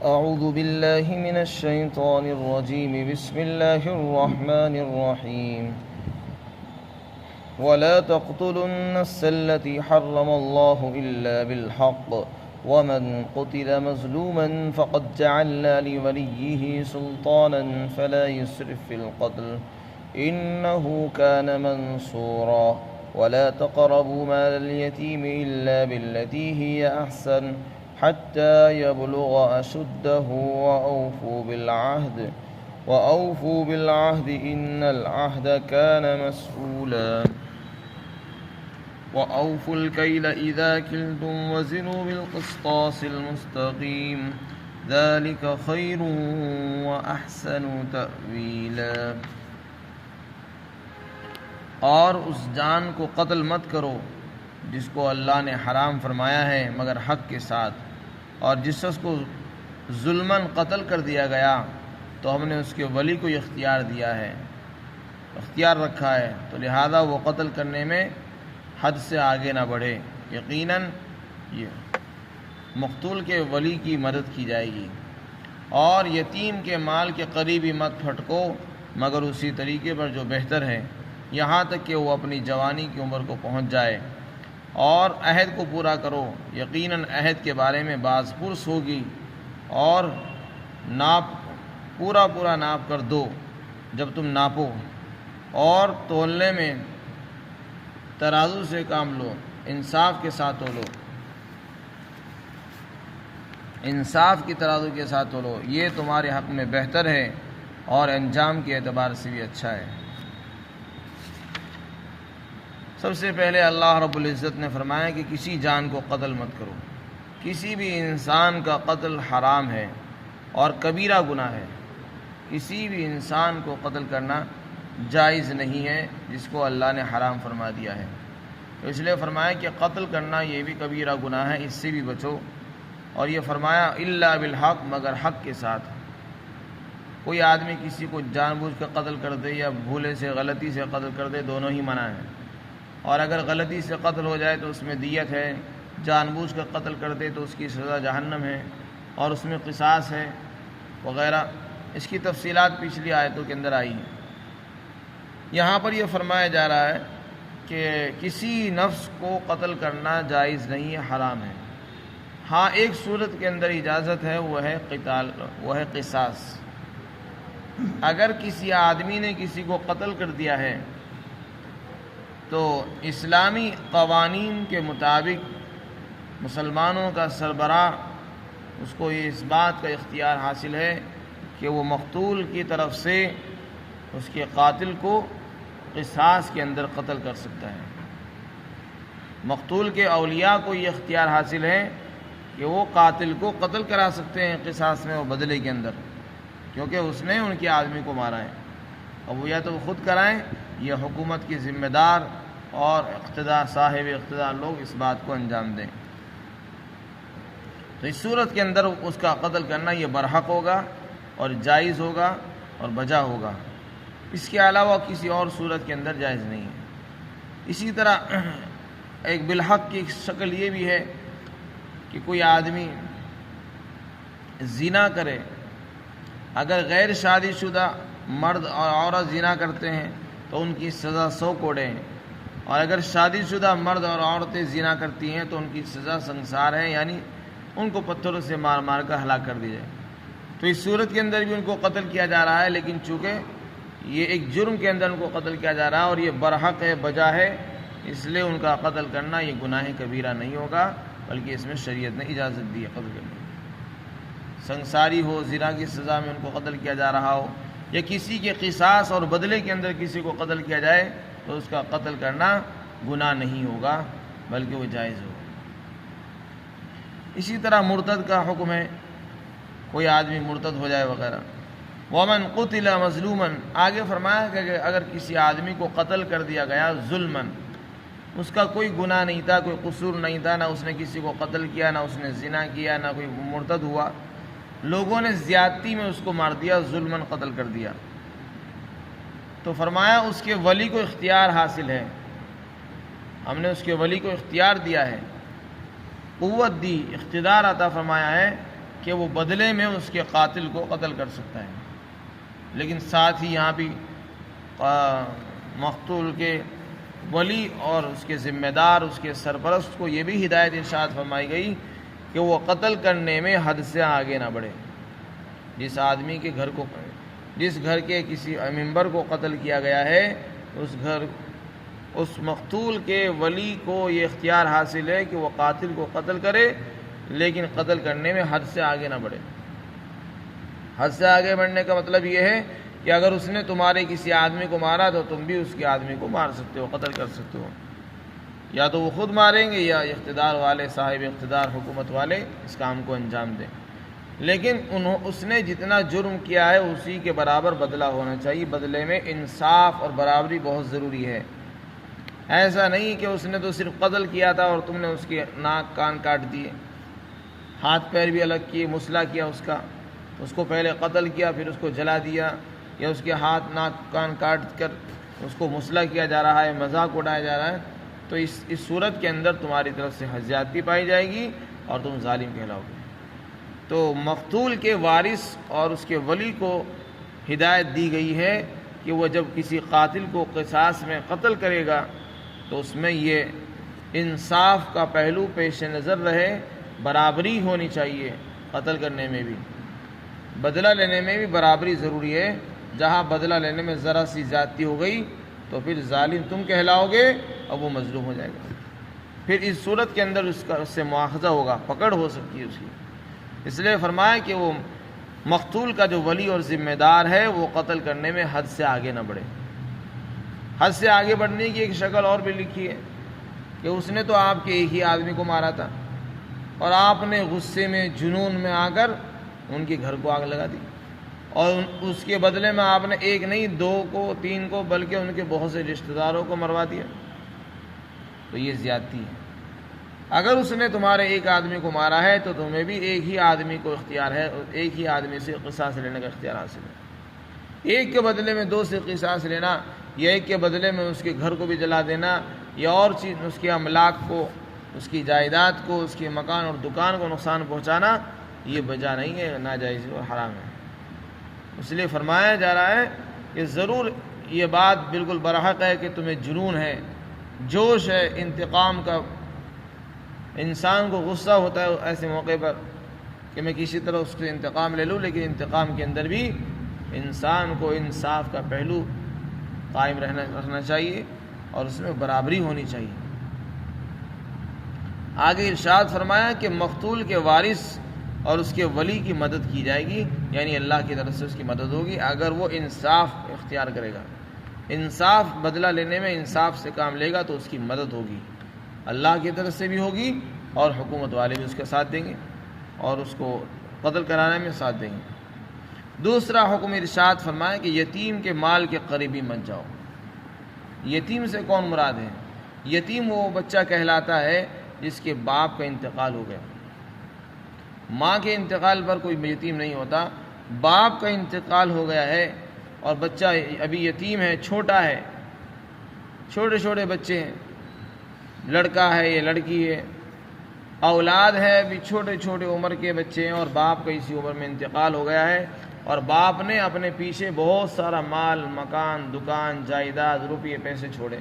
أعوذ بالله من الشيطان الرجيم. بسم الله الرحمن الرحيم. ولا تقتلوا النفس التي حرم الله إلا بالحق ومن قتل مظلوما فقد جعلنا لوليه سلطانا فلا يسرف في القتل إنه كان منصورا. ولا تقربوا مال اليتيم إلا بالتي هي أحسن حتى يبلغ أشده وأوفوا بالعهد إن العهد كان مسؤولا. وأوفوا الكيل إذا كلتم وزنوا بالقسطاس المستقيم ذلك خير وأحسن تأويلا. اور اس جان کو قتل مت کرو جس کو اللہ نے حرام فرمایا ہے مگر حق کے ساتھ، اور جس شخص کو ظلماً قتل کر دیا گیا تو ہم نے اس کے ولی کو اختیار رکھا ہے، تو لہذا وہ قتل کرنے میں حد سے آگے نہ بڑھے. یقیناً یہ مقتول کے ولی کی مدد کی جائے گی. اور یتیم کے مال کے قریبی مت پھٹکو مگر اسی طریقے پر جو بہتر ہے، یہاں تک کہ وہ اپنی جوانی کی عمر کو پہنچ جائے. اور عہد کو پورا کرو، یقیناً عہد کے بارے میں باز پرس ہوگی. اور پورا ناپ کر دو جب تم ناپو، اور تولنے میں ترازو سے کام لو، انصاف کے ساتھ تولو، انصاف کی ترازو کے ساتھ تولو، یہ تمہارے حق میں بہتر ہے اور انجام کے اعتبار سے بھی اچھا ہے. سب سے پہلے اللہ رب العزت نے فرمایا کہ کسی جان کو قتل مت کرو. کسی بھی انسان کا قتل حرام ہے اور کبیرہ گناہ ہے. کسی بھی انسان کو قتل کرنا جائز نہیں ہے جس کو اللہ نے حرام فرما دیا ہے. تو اس لیے فرمایا کہ قتل کرنا یہ بھی کبیرہ گناہ ہے، اس سے بھی بچو. اور یہ فرمایا الا بالحق، مگر حق کے ساتھ. کوئی آدمی کسی کو جان بوجھ کر قتل کر دے یا بھولے سے غلطی سے قتل کر دے، دونوں ہی منع ہیں. اور اگر غلطی سے قتل ہو جائے تو اس میں دیت ہے، جان بوجھ کر قتل کر دے تو اس کی سزا جہنم ہے اور اس میں قصاص ہے وغیرہ. اس کی تفصیلات پچھلی آیتوں کے اندر آئی ہیں. یہاں پر یہ فرمایا جا رہا ہے کہ کسی نفس کو قتل کرنا جائز نہیں ہے، حرام ہے. ہاں ایک صورت کے اندر اجازت ہے، وہ ہے قتال، وہ ہے قصاص. اگر کسی آدمی نے کسی کو قتل کر دیا ہے تو اسلامی قوانین کے مطابق مسلمانوں کا سربراہ اس کو اس بات کا اختیار حاصل ہے کہ وہ مقتول کی طرف سے اس کے قاتل کو قصاص کے اندر قتل کر سکتا ہے. مقتول کے اولیاء کو یہ اختیار حاصل ہے کہ وہ قاتل کو قتل کرا سکتے ہیں قصاص میں، وہ بدلے کے اندر، کیونکہ اس نے ان کے آدمی کو مارا ہے. اب وہ یا تو وہ خود کرائیں یا حکومت کی ذمہ دار اور صاحب اقتدار لوگ اس بات کو انجام دیں. تو اس صورت کے اندر اس کا قتل کرنا یہ برحق ہوگا اور جائز ہوگا اور بجا ہوگا. اس کے علاوہ کسی اور صورت کے اندر جائز نہیں ہے. اسی طرح ایک بالحق کی شکل یہ بھی ہے کہ کوئی آدمی زنا کرے. اگر غیر شادی شدہ مرد اور عورت زنا کرتے ہیں تو ان کی سزا 100 کوڑے ہیں، اور اگر شادی شدہ مرد اور عورتیں زنا کرتی ہیں تو ان کی سزا سنسار ہے، یعنی ان کو پتھروں سے مار مار کر ہلاک کر دی جائے. تو اس صورت کے اندر بھی ان کو قتل کیا جا رہا ہے، لیکن چونکہ یہ ایک جرم کے اندر ان کو قتل کیا جا رہا ہے اور یہ برحق ہے، بجا ہے، اس لیے ان کا قتل کرنا یہ گناہ کبیرہ نہیں ہوگا، بلکہ اس میں شریعت نے اجازت دی ہے قتل کرنے کی. سنساری ہو، زنا کی سزا میں ان کو قتل کیا جا رہا ہو، یا کسی کے قصاص اور بدلے کے اندر کسی کو قتل کیا جائے تو اس کا قتل کرنا گناہ نہیں ہوگا بلکہ وہ جائز ہوگا. اسی طرح مرتد کا حکم ہے، کوئی آدمی مرتد ہو جائے وغیرہ. ومن قتل مظلوما، آگے فرمایا کہ اگر کسی آدمی کو قتل کر دیا گیا ظلماً، اس کا کوئی گناہ نہیں تھا، کوئی قصور نہیں تھا، نہ اس نے کسی کو قتل کیا، نہ اس نے زنا کیا، نہ کوئی مرتد ہوا، لوگوں نے زیادتی میں اس کو مار دیا، ظلماً قتل کر دیا، تو فرمایا اس کے ولی کو اختیار حاصل ہے. ہم نے اس کے ولی کو اختیار دیا ہے، قوت دی، اقتدار عطا فرمایا ہے کہ وہ بدلے میں اس کے قاتل کو قتل کر سکتا ہے، لیکن ساتھ ہی یہاں بھی مقتول کے ولی اور اس کے ذمہ دار، اس کے سرپرست کو یہ بھی ہدایت ارشاد فرمائی گئی کہ وہ قتل کرنے میں حد سے آگے نہ بڑھے۔ جس آدمی کے گھر کو، جس گھر کے کسی ممبر کو قتل کیا گیا ہے، اس مقتول کے ولی کو یہ اختیار حاصل ہے کہ وہ قاتل کو قتل کرے، لیکن قتل کرنے میں حد سے آگے نہ بڑھے۔ حد سے آگے بڑھنے کا مطلب یہ ہے کہ اگر اس نے تمہارے کسی آدمی کو مارا تو تم بھی اس کے آدمی کو مار سکتے ہو، قتل کر سکتے ہو، یا تو وہ خود ماریں گے یا اقتدار والے، صاحب اقتدار، حکومت والے اس کام کو انجام دیں، لیکن اس نے جتنا جرم کیا ہے اسی کے برابر بدلہ ہونا چاہیے۔ بدلے میں انصاف اور برابری بہت ضروری ہے۔ ایسا نہیں کہ اس نے تو صرف قتل کیا تھا اور تم نے اس کے ناک کان کاٹ دیے، ہاتھ پیر بھی الگ کیے، مسئلہ کیا اس کو پہلے قتل کیا پھر اس کو جلا دیا، یا اس کے ہاتھ ناک کان کاٹ کر اس کو مسئلہ کیا جا رہا ہے، مذاق اڑایا جا رہا ہے، تو اس صورت کے اندر تمہاری طرف سے زیادتی پائی جائے گی اور تم ظالم کہلاؤ گے۔ تو مقتول کے وارث اور اس کے ولی کو ہدایت دی گئی ہے کہ وہ جب کسی قاتل کو قصاص میں قتل کرے گا تو اس میں یہ انصاف کا پہلو پیش نظر رہے، برابری ہونی چاہیے، قتل کرنے میں بھی، بدلہ لینے میں بھی برابری ضروری ہے۔ جہاں بدلہ لینے میں ذرا سی زیادتی ہو گئی تو پھر ظالم تم کہلاؤ گے اور وہ مظلوم ہو جائے گا، پھر اس صورت کے اندر اس سے مواخذہ ہوگا، پکڑ ہو سکتی ہے اس کی۔ اس لیے فرمایا کہ وہ مقتول کا جو ولی اور ذمہ دار ہے وہ قتل کرنے میں حد سے آگے نہ بڑھے۔ حد سے آگے بڑھنے کی ایک شکل اور بھی لکھی ہے کہ اس نے تو آپ کے ایک ہی آدمی کو مارا تھا اور آپ نے غصے میں، جنون میں آ کر ان کے گھر کو آگ لگا دی، اور اس کے بدلے میں آپ نے ایک نہیں، 2 کو، 3 کو، بلکہ ان کے بہت سے رشتہ داروں کو مروا دیا، تو یہ زیادتی ہے۔ اگر اس نے تمہارے ایک آدمی کو مارا ہے تو تمہیں بھی ایک ہی آدمی کو اختیار ہے، ایک ہی آدمی سے قصاص لینے کا اختیار حاصل ہے۔ ایک کے بدلے میں 2 سے قصاص لینا، یا ایک کے بدلے میں اس کے گھر کو بھی جلا دینا، یا اور چیز، اس کے املاک کو، اس کی جائیداد کو، اس کے مکان اور دکان کو نقصان پہنچانا، یہ بجا نہیں ہے، ناجائز اور حرام ہے۔ اس لیے فرمایا جا رہا ہے کہ ضرور یہ بات بالکل برحق ہے کہ تمہیں جنون ہے، جوش ہے انتقام کا، انسان کو غصہ ہوتا ہے ایسے موقع پر کہ میں کسی طرح اس سے انتقام لے لوں، لیکن انتقام کے اندر بھی انسان کو انصاف کا پہلو قائم رکھنا چاہیے اور اس میں برابری ہونی چاہیے۔ آگے ارشاد فرمایا کہ مقتول کے وارث اور اس کے ولی کی مدد کی جائے گی، یعنی اللہ کی طرف سے اس کی مدد ہوگی اگر وہ انصاف اختیار کرے گا۔ انصاف، بدلہ لینے میں انصاف سے کام لے گا تو اس کی مدد ہوگی، اللہ کی طرف سے بھی ہوگی اور حکومت والے بھی اس کے ساتھ دیں گے اور اس کو قتل کرانے میں ساتھ دیں گے۔ دوسرا حکم ارشاد فرمایا کہ یتیم کے مال کے قریبی مت جاؤ۔ یتیم سے کون مراد ہے؟ یتیم وہ بچہ کہلاتا ہے جس کے باپ کا انتقال ہو گیا۔ ماں کے انتقال پر کوئی یتیم نہیں ہوتا، باپ کا انتقال ہو گیا ہے اور بچہ ابھی یتیم ہے، چھوٹا ہے، چھوٹے چھوٹے بچے ہیں، لڑکا ہے یا لڑکی ہے، اولاد ہے، ابھی چھوٹے چھوٹے عمر کے بچے ہیں اور باپ کا اسی عمر میں انتقال ہو گیا ہے، اور باپ نے اپنے پیچھے بہت سارا مال، مکان، دکان، جائیداد، روپیے، پیسے چھوڑے،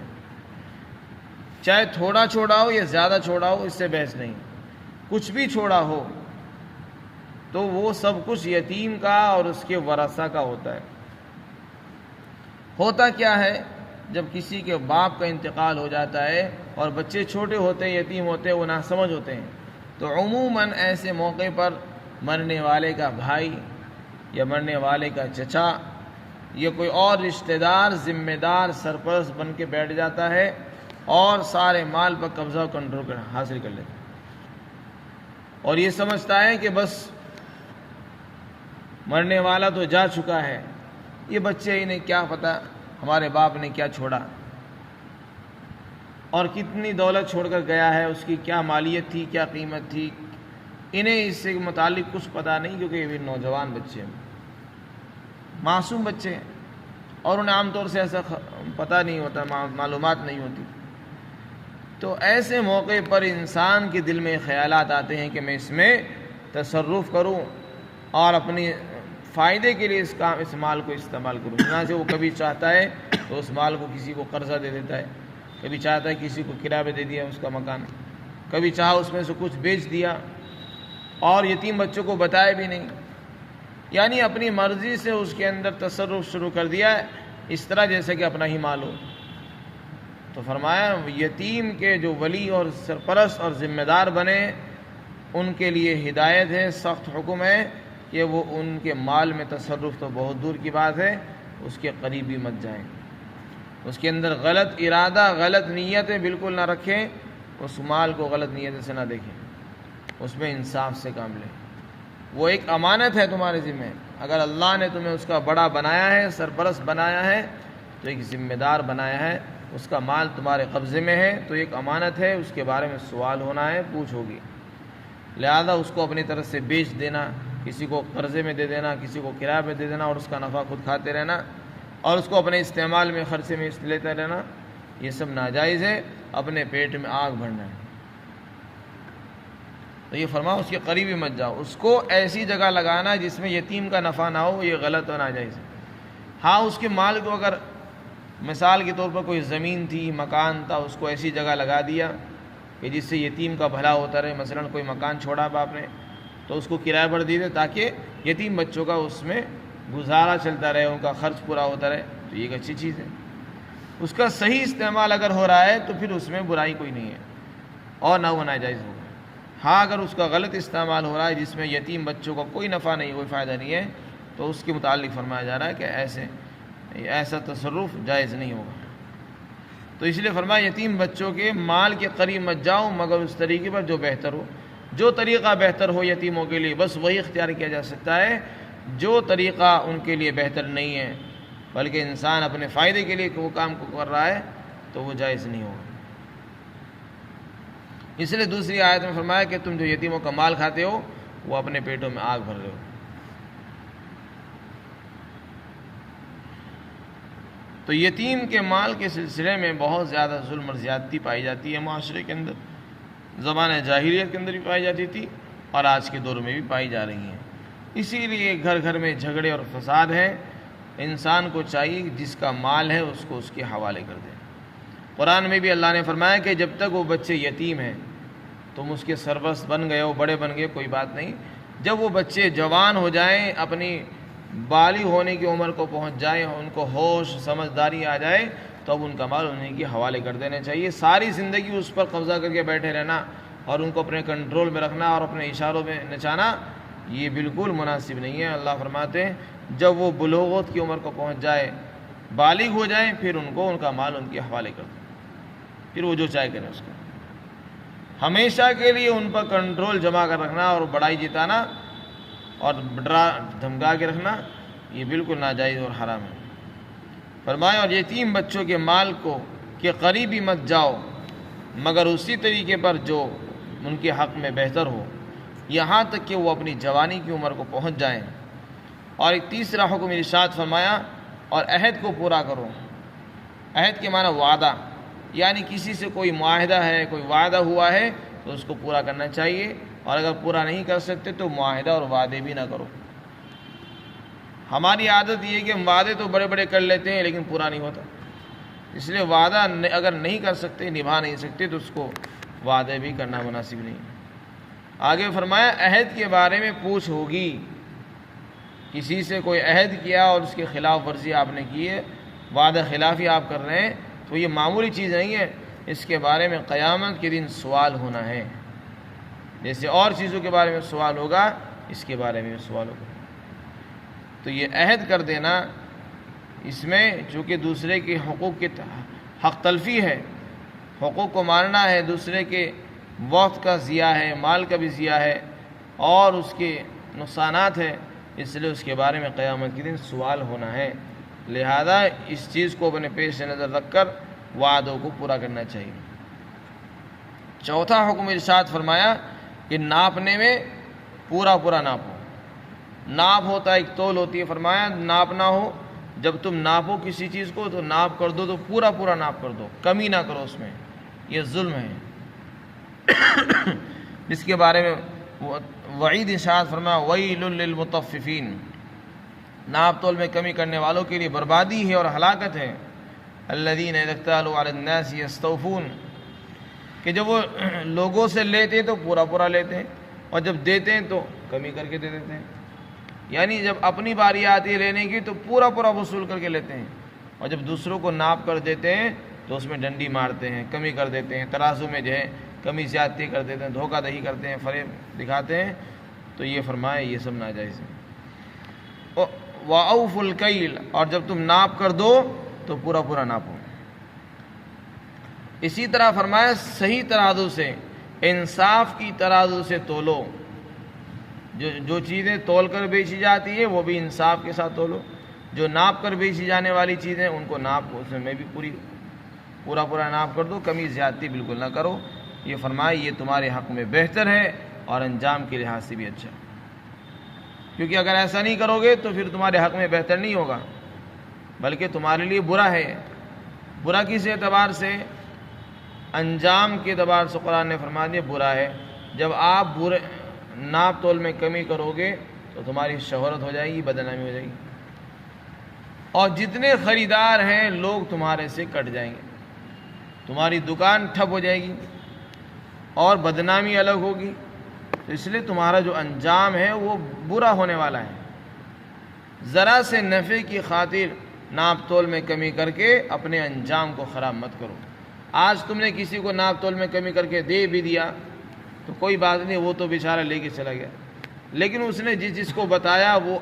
چاہے تھوڑا چھوڑا ہو یا زیادہ چھوڑا ہو، اس سے بحث نہیں، کچھ بھی چھوڑا ہو تو وہ سب کچھ یتیم کا اور اس کے ورثہ کا ہوتا ہے۔ ہوتا کیا ہے، جب کسی کے باپ کا انتقال ہو جاتا ہے اور بچے چھوٹے ہوتے ہیں، یتیم ہوتے ہیں، وہ ناسمجھ ہوتے ہیں، تو عموماً ایسے موقع پر مرنے والے کا بھائی یا مرنے والے کا چچا یا کوئی اور رشتہ دار ذمہ دار سرپرست بن کے بیٹھ جاتا ہے اور سارے مال پر قبضہ و کنٹرول حاصل کر لیتا ہے، اور یہ سمجھتا ہے کہ بس مرنے والا تو جا چکا ہے، یہ بچے انہیں کیا پتہ ہمارے باپ نے کیا چھوڑا اور کتنی دولت چھوڑ کر گیا ہے، اس کی کیا مالیت تھی، کیا قیمت تھی، انہیں اس سے متعلق کچھ پتہ نہیں، کیونکہ یہ بھی نوجوان بچے ہیں، معصوم بچے ہیں، اور انہیں عام طور سے ایسا پتہ نہیں ہوتا، معلومات نہیں ہوتی۔ تو ایسے موقع پر انسان کے دل میں خیالات آتے ہیں کہ میں اس میں تصرف کروں اور اپنی فائدے کے لیے اس مال کو استعمال کروں۔ چنانچہ وہ کبھی چاہتا ہے تو اس مال کو کسی کو قرضہ دے دیتا ہے، کبھی چاہتا ہے کسی کو کرایہ پہ دے دیا اس کا مکان، کبھی چاہا اس میں سے کچھ بیچ دیا اور یتیم بچوں کو بتایا بھی نہیں، یعنی اپنی مرضی سے اس کے اندر تصرف شروع کر دیا ہے، اس طرح جیسے کہ اپنا ہی مال ہو۔ تو فرمایا یتیم کے جو ولی اور سرپرست اور ذمہ دار بنے ان کے لیے ہدایت ہے، سخت حکم ہے کہ وہ ان کے مال میں تصرف تو بہت دور کی بات ہے اس کے قریب بھی مت جائیں، اس کے اندر غلط ارادہ غلط نیتیں بالکل نہ رکھیں، اس مال کو غلط نیت سے نہ دیکھیں، اس میں انصاف سے کام لیں۔ وہ ایک امانت ہے تمہارے ذمہ، اگر اللہ نے تمہیں اس کا بڑا بنایا ہے، سرپرست بنایا ہے، تو ایک ذمہ دار بنایا ہے، اس کا مال تمہارے قبضے میں ہے تو ایک امانت ہے، اس کے بارے میں سوال ہونا ہے، پوچھ ہوگی، لہذا اس کو اپنی طرف سے بیچ دینا، کسی کو قرضے میں دے دینا، کسی کو کرایہ پہ دے دینا اور اس کا نفع خود کھاتے رہنا اور اس کو اپنے استعمال میں خرچے میں لیتے رہنا، یہ سب ناجائز ہے، اپنے پیٹ میں آگ بھرنا ہے۔ تو یہ فرماؤ اس کے قریب ہی مت جاؤ، اس کو ایسی جگہ لگانا جس میں یتیم کا نفع نہ ہو، یہ غلط اور ناجائز ہے۔ ہاں اس کے مال کو اگر مثال کے طور پر کوئی زمین تھی، مکان تھا، اس کو ایسی جگہ لگا دیا کہ جس سے یتیم کا بھلا ہوتا رہے، مثلا کوئی مکان چھوڑا باپ نے تو اس کو کرایہ پر دے دے تاکہ یتیم بچوں کا اس میں گزارا چلتا رہے، ان کا خرچ پورا ہوتا رہے، تو یہ ایک اچھی چیز ہے۔ اس کا صحیح استعمال اگر ہو رہا ہے تو پھر اس میں برائی کوئی نہیں ہے اور نہ وہ ناجائز ہوگا۔ ہاں اگر اس کا غلط استعمال ہو رہا ہے جس میں یتیم بچوں کا کوئی نفع نہیں، کوئی فائدہ نہیں ہے، تو اس کے متعلق فرمایا جا رہا ہے کہ ایسا تصرف جائز نہیں ہوگا۔ تو اس لیے فرمایا یتیم بچوں کے مال کے قریب مت جاؤ مگر اس طریقے پر جو بہتر ہو، جو طریقہ بہتر ہو یتیموں کے لیے بس وہی اختیار کیا جا سکتا ہے، جو طریقہ ان کے لیے بہتر نہیں ہے بلکہ انسان اپنے فائدے کے لیے وہ کام کو کر رہا ہے تو وہ جائز نہیں ہوگا۔ اس لیے دوسری آیت میں فرمایا کہ تم جو یتیموں کا مال کھاتے ہو وہ اپنے پیٹوں میں آگ بھر رہے ہو۔ تو یتیم کے مال کے سلسلے میں بہت زیادہ ظلم اور زیادتی پائی جاتی ہے معاشرے کے اندر، زمانہ جاہلیت کے اندر بھی پائی جاتی تھی اور آج کے دور میں بھی پائی جا رہی ہیں۔ اسی لیے گھر گھر میں جھگڑے اور فساد ہے، انسان کو چاہیے کہ جس کا مال ہے اس کو اس کے حوالے کر دے۔ قرآن میں بھی اللہ نے فرمایا کہ جب تک وہ بچے یتیم ہیں تم اس کے سرپرست بن گئے ہو، بڑے بن گئے، کوئی بات نہیں، جب وہ بچے جوان ہو جائیں، اپنی بالغ ہونے کی عمر کو پہنچ جائیں، ان کو ہوش سمجھداری آ جائے تو اب ان کا مال انہیں کے حوالے کر دینا چاہیے۔ ساری زندگی اس پر قبضہ کر کے بیٹھے رہنا اور ان کو اپنے کنٹرول میں رکھنا اور اپنے اشاروں میں نچانا یہ بالکل مناسب نہیں ہے۔ اللہ فرماتے ہیں جب وہ بلوغت کی عمر کو پہنچ جائے، بالغ ہو جائیں، پھر ان کو ان کا مال ان کے حوالے کر دیں، پھر وہ جو چاہے کریں اس کو۔ ہمیشہ کے لیے ان پر کنٹرول جمع کر رکھنا اور بڑائی جتانا اور ڈرا دھمکا کے رکھنا یہ بالکل ناجائز اور حرام ہے۔ فرمایا اور یتیم بچوں کے مال کو کے قریب ہی مت جاؤ مگر اسی طریقے پر جو ان کے حق میں بہتر ہو، یہاں تک کہ وہ اپنی جوانی کی عمر کو پہنچ جائیں۔ اور ایک تیسرا حکم ارشاد فرمایا اور عہد کو پورا کرو۔ عہد کے معنی وعدہ، یعنی کسی سے کوئی معاہدہ ہے، کوئی وعدہ ہوا ہے تو اس کو پورا کرنا چاہیے، اور اگر پورا نہیں کر سکتے تو معاہدہ اور وعدے بھی نہ کرو۔ ہماری عادت یہ ہے کہ ہم وعدے تو بڑے بڑے کر لیتے ہیں لیکن پورا نہیں ہوتا، اس لیے وعدہ اگر نہیں کر سکتے، نبھا نہیں سکتے تو اس کو وعدے بھی کرنا مناسب نہیں۔ آگے فرمایا عہد کے بارے میں پوچھ ہوگی، کسی سے کوئی عہد کیا اور اس کے خلاف ورزی آپ نے کی ہے، وعدہ خلافی آپ کر رہے ہیں تو یہ معمولی چیز نہیں ہے، اس کے بارے میں قیامت کے دن سوال ہونا ہے، جیسے اور چیزوں کے بارے میں سوال ہوگا اس کے بارے میں سوال ہوگا۔ تو یہ عہد کر دینا، اس میں چونکہ دوسرے کے حقوق کی حق تلفی ہے، حقوق کو ماننا ہے، دوسرے کے وقت کا ضیاع ہے، مال کا بھی ضیاع ہے اور اس کے نقصانات ہیں، اس لیے اس کے بارے میں قیامت کے دن سوال ہونا ہے، لہذا اس چیز کو اپنے پیش نظر رکھ کر وعدوں کو پورا کرنا چاہیے۔ چوتھا حکم ارشاد فرمایا کہ ناپنے میں پورا ناپو۔ ناپ ہوتا ہے، ایک تول ہوتی ہے، فرمایا ناپ نہ ہو، جب تم ناپو کسی چیز کو تو ناپ کر دو، تو پورا ناپ کر دو، کمی نہ کرو اس میں، یہ ظلم ہے۔ جس کے بارے میں وعید ارشاد فرمایا ویل للمطففین، ناپ تول میں کمی کرنے والوں کے لیے بربادی ہے اور ہلاکت ہے، الذین اذا اکتالوا علی الناس یستوفون، کہ جب وہ لوگوں سے لیتے ہیں تو پورا پورا لیتے ہیں، اور جب دیتے ہیں تو کمی کر کے دے دیتے ہیں، یعنی جب اپنی باری آتی ہے لینے کی تو پورا پورا وصول کر کے لیتے ہیں، اور جب دوسروں کو ناپ کر دیتے ہیں تو اس میں ڈنڈی مارتے ہیں، کمی کر دیتے ہیں، ترازو میں جو ہے کمی زیادتی کر دیتے ہیں، دھوکہ دہی کرتے ہیں، فریب دکھاتے ہیں، تو یہ فرمائے یہ سب ناجائز ہے۔ وَأَوْفُوا الْكَيْلَ، اور جب تم ناپ کر دو تو پورا پورا ناپو۔ اسی طرح فرمایا صحیح ترازو سے، انصاف کی ترازو سے تولو، جو چیزیں تول کر بیچی جاتی ہے وہ بھی انصاف کے ساتھ تولو، جو ناپ کر بیچی جانے والی چیزیں ان کو ناپ، اس میں بھی پورا پورا ناپ کر دو، کمی زیادتی بالکل نہ کرو۔ یہ فرمائے یہ تمہارے حق میں بہتر ہے اور انجام کے لحاظ سے بھی اچھا، کیونکہ اگر ایسا نہیں کرو گے تو پھر تمہارے حق میں بہتر نہیں ہوگا بلکہ تمہارے لیے برا ہے۔ برا کس اعتبار سے؟ انجام کے اعتبار سے قرآن نے فرما دیا برا ہے۔ جب آپ ناپ تول میں کمی کرو گے تو تمہاری شہرت ہو جائے گی، بدنامی ہو جائے گی، اور جتنے خریدار ہیں لوگ تمہارے سے کٹ جائیں گے، تمہاری دکان ٹھپ ہو جائے گی اور بدنامی الگ ہوگی، تو اس لیے تمہارا جو انجام ہے وہ برا ہونے والا ہے۔ ذرا سے نفع کی خاطر ناپ تول میں کمی کر کے اپنے انجام کو خراب مت کرو۔ آج تم نے کسی کو ناپ تول میں کمی کر کے دے بھی دیا تو کوئی بات نہیں، وہ تو بیچارہ لے کے چلا گیا، لیکن اس نے جس کو بتایا وہ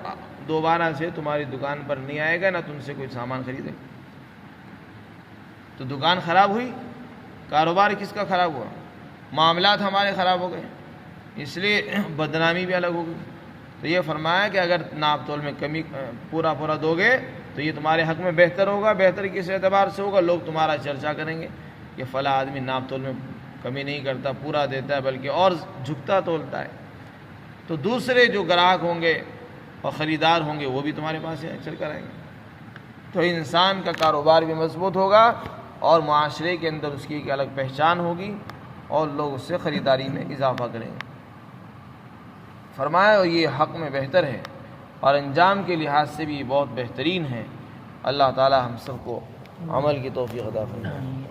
دوبارہ سے تمہاری دکان پر نہیں آئے گا، نہ تم سے کوئی سامان خریدے، تو دکان خراب ہوئی، کاروبار کس کا خراب ہوا، معاملات ہمارے خراب ہو گئے، اس لیے بدنامی بھی الگ ہوگی۔ تو یہ فرمایا کہ اگر ناپ تول میں کمی پورا دو گے تو یہ تمہارے حق میں بہتر ہوگا۔ بہتر کس اعتبار سے ہوگا؟ لوگ تمہارا چرچا کریں گے کہ فلاں آدمی ناپ تول میں کمی نہیں کرتا، پورا دیتا ہے، بلکہ اور جھکتا تولتا ہے، تو دوسرے جو گراہک ہوں گے اور خریدار ہوں گے وہ بھی تمہارے پاس چل کر آئیں گے، تو انسان کا کاروبار بھی مضبوط ہوگا اور معاشرے کے اندر اس کی ایک الگ پہچان ہوگی اور لوگ اس سے خریداری میں اضافہ کریں گے۔ فرمایا اور یہ حق میں بہتر ہے اور انجام کے لحاظ سے بھی بہت بہترین ہے۔ اللہ تعالی ہم سب کو عمل کی توفیق عطا فرمائے۔